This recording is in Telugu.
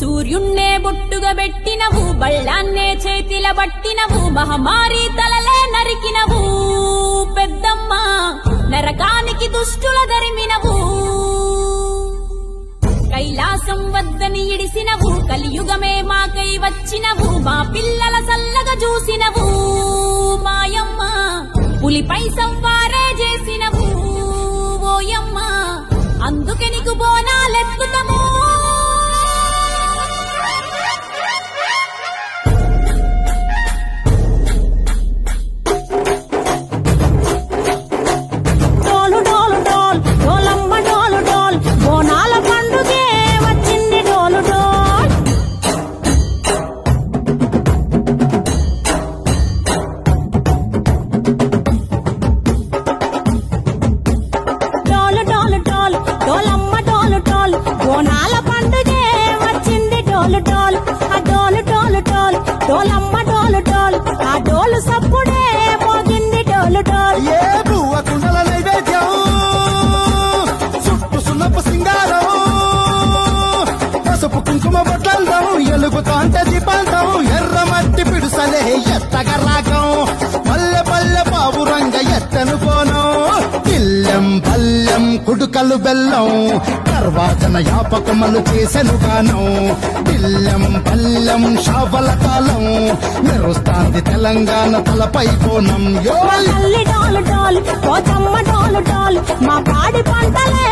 సూర్యున్నే బొట్టుగా పెట్టినవు, బళ్ళాన్నే చేతిల పట్టినవు, మహమారి తలలే నరికినవు పెద్దమ్మ, నరకానికి దుష్టుల దరిమినవు. కైలాసం వద్దని ఇడిసినవు, కలియుగమే మాకై వచ్చినవు, మా పిల్లల సల్లగా చూసినవు మాయమ్మ, పులిపై సంవారే చేసినవు ఓయమ్మ, అందుకే నీకు బోనాలెత్తుతాము. బోనాల పండుగే వచ్చింది డోలు డోలు, ఆ డోలు డోలు డోలు, డోలమ్మ డోలు డోలు, ఆ డోలు సప్పుడే మోగింది డోలు డోలు. ఏ పువ్వ కుండల నైవేద్యం, చుట్టు సున్నపు సింగారం, పసుపు కుంకుమ బొట్లందం, ఎలుగుతాంటే దీపాంతం, ఎర్ర మట్టి పిడుసలే ఎత్తగ రాగం, పల్లె పల్లె పావురంగ ఎత్తను కోనం, ఇల్లెం పల్లెం కుడుకలు బెల్లం, తర్వాతన యాపకమలు చేసెను గానం, ఇల్లెం పల్లెం షావల కాలం, మెరుస్తాంది తెలంగాణ తలపై కోణం. డోలు డోలు డోలు, పోచమ్మ డోలు డోలు, మా పాడి పంటలే